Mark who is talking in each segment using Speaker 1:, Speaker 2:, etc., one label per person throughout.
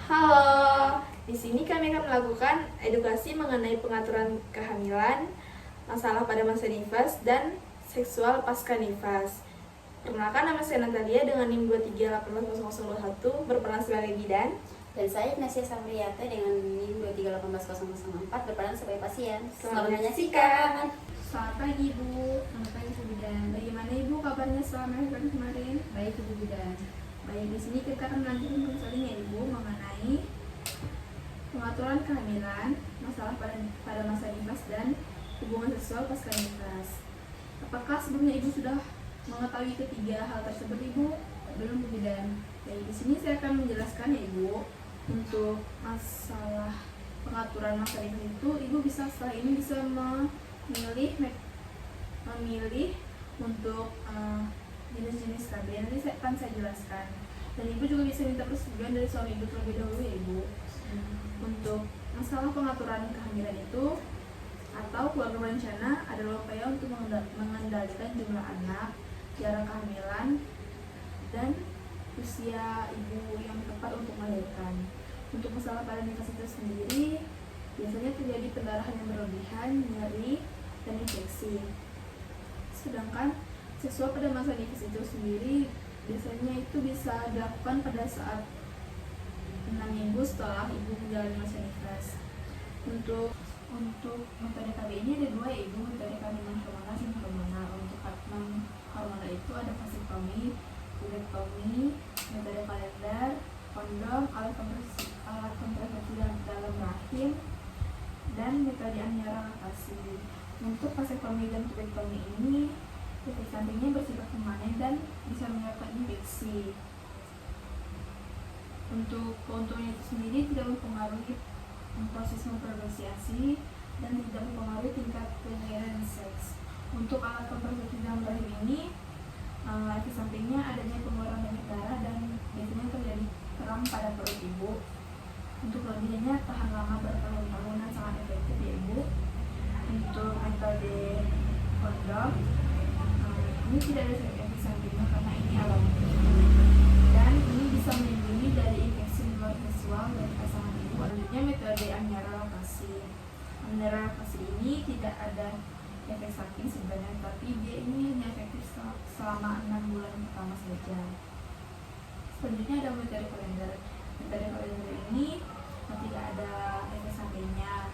Speaker 1: Halo, di sini kami akan melakukan edukasi mengenai pengaturan kehamilan, masalah pada masa nifas, dan seksual pasca nifas. Perkenalkan, nama saya Natalia dengan NIM 23180021, berperan sebagai bidan.
Speaker 2: Dan saya Ignacia Samriata dengan NIM 23181004 berperan sebagai pasien.
Speaker 1: Selamat menyaksikan.
Speaker 3: Selamat pagi Ibu.
Speaker 2: Selamat pagi Ibu Bidan.
Speaker 3: Bagaimana Ibu kabarnya selama hari kemarin?
Speaker 2: Baik Ibu Bidan.
Speaker 3: Baik, di sini kita akan melanjutkan konseling Ibu mengenai pengaturan kehamilan, masalah pada masa nifas dan hubungan seksual pasca nifas. Apakah sebelumnya Ibu sudah mengetahui ketiga hal tersebut Ibu?
Speaker 2: Belum Ibu Bidan.
Speaker 3: Baik, di sini saya akan menjelaskan ya Ibu. Untuk masalah pengaturan masa nifas itu, Ibu bisa setelah ini bisa memilih untuk jenis-jenis KB. Nanti akan saya jelaskan. Dan Ibu juga bisa minta persetujuan dari suami Ibu terlebih dahulu ya Ibu. Untuk masalah pengaturan kehamilan itu atau keluarga berencana adalah upaya untuk mengendalikan jumlah anak, jarak kehamilan, dan usia ibu yang tepat untuk melahirkan. Untuk masalah pada nifas itu sendiri, biasanya terjadi pendarahan yang berlebihan, nyeri, dan infeksi. Sedangkan seksual pada masa nifas itu sendiri biasanya itu bisa dilakukan pada saat 6 minggu setelah ibu menjalani masa nifas. Untuk metode KB ini ada dua ya Ibu, metode KB non-hormonal dan hormonal. Untuk non-hormonal itu ada vasektomi, urektomi, metode kalender, kondom, alat kontrasepsi dalam rahim, dan metode Aniara lakasi. Untuk vasektomi dan urektomi ini efek sampingnya bersifat permanen dan bisa menyebabkan infeksi. Untuk keuntungan itu sendiri tidak mempengaruhi proses memproduksi ASI dan tidak mempengaruhi tingkat kegairan seks. Untuk alat kontrasepsi dalam rahim ini, efek sampingnya adanya pengeluaran banyak darah dan biasanya terjadi kram pada perut ibu. Untuk kelebihannya tahan lama bertahun-tahun dan sangat efektif ya ibu. Untuk metode kondom, ini tidak ada efek sampingnya karena ini alami dan ini bisa melindungi dari infeksi di luar seksual dari pasangan ibu. Selanjutnya metode Aniara lakasi. Aniara lakasi ini tidak ada efek samping sebenarnya, tapi dia ini hanya efektif selama 6 bulan pertama saja. Selanjutnya ada metode kalender. Metode kalender ini tidak ada efek sampingnya,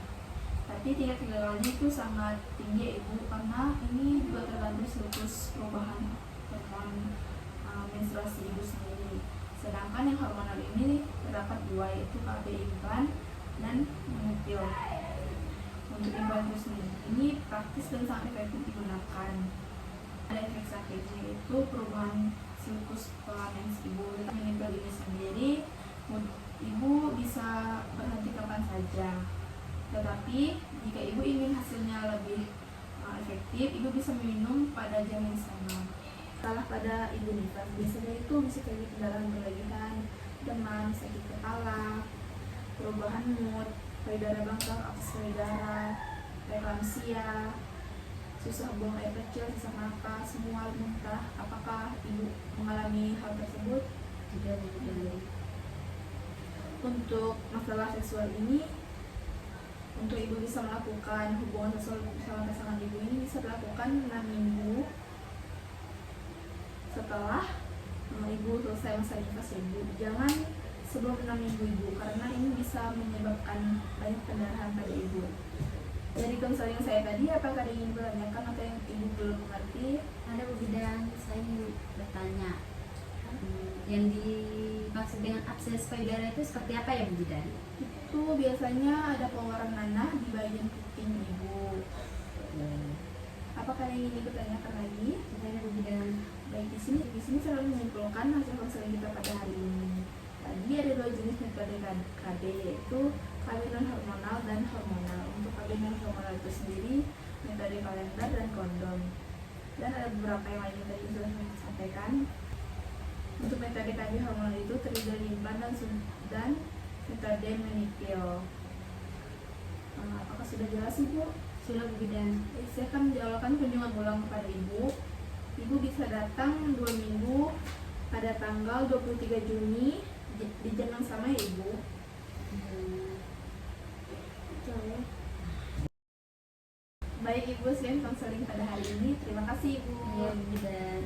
Speaker 3: tapi tingkat kegagalnya itu sangat tinggi ibu karena ini juga tergantung siklus perubahan hormon menstruasi ibu sendiri. Sedangkan yang hormonal ini terdapat dua, yaitu KB implan dan menipil. Untuk implan itu sendiri ini praktis dan sangat efektif digunakan. Ada efek sampingnya yaitu perubahan siklus pola mens ibu. Menipil ini sendiri ibu bisa berhenti kapan saja. Tetapi jika ibu ingin hasilnya lebih efektif, ibu bisa minum pada jam yang sama. Salah pada ibu nifas biasanya itu bisa terjadi pendarahan berlebihan, demam, sakit kepala, perubahan mood, payudara bengkak, abses payudara, preeklamsia, susah buang air kecil, sesak napas, mual, muntah. Apakah ibu mengalami hal tersebut?
Speaker 2: Tidak Bu.
Speaker 3: Untuk masalah seksual ini, untuk ibu bisa melakukan hubungan seksual bersama pasangan ibu ini bisa dilakukan 6 minggu setelah ibu selesai masa nifas ibu. Jangan sebelum 6 minggu ibu, karena ini bisa menyebabkan banyak pendarahan pada ibu. Dari konseling saya tadi, apakah ada yang ingin bertanyakan atau yang ibu belum mengerti?
Speaker 2: Ada Bu Bidan, saya ingin bertanya. Yang dimaksud dengan abses payudara itu seperti apa ya Bu Bidan?
Speaker 3: Itu biasanya ada pengeluaran nanah di bagian kuping ibu. Apakah ada yang ingin ditanyakan lagi?
Speaker 2: Tidak ada Bu Bidan.
Speaker 3: Baik, di sini saya menyimpulkan hasil konseling kita pada hari ini. Tadi ada dua jenis metode KB, yaitu KB non hormonal dan hormonal. Untuk KB non hormonal itu sendiri metode kalender dan kondom. Dan ada beberapa yang lainnya tadi sudah saya sampaikan. Untuk metode KB hormonal itu terdiri dari implan dan metode menipil. Apakah sudah jelas Ibu?
Speaker 2: Sudah Bu Bidan.
Speaker 3: Saya akan menjawabkan kunjungan ulang kepada Ibu. Ibu bisa datang 2 minggu pada tanggal 23 Juni di jam yang sama ya Ibu. Baik Ibu, sekian konseling pada hari ini. Terima kasih Ibu.
Speaker 2: Ya, dan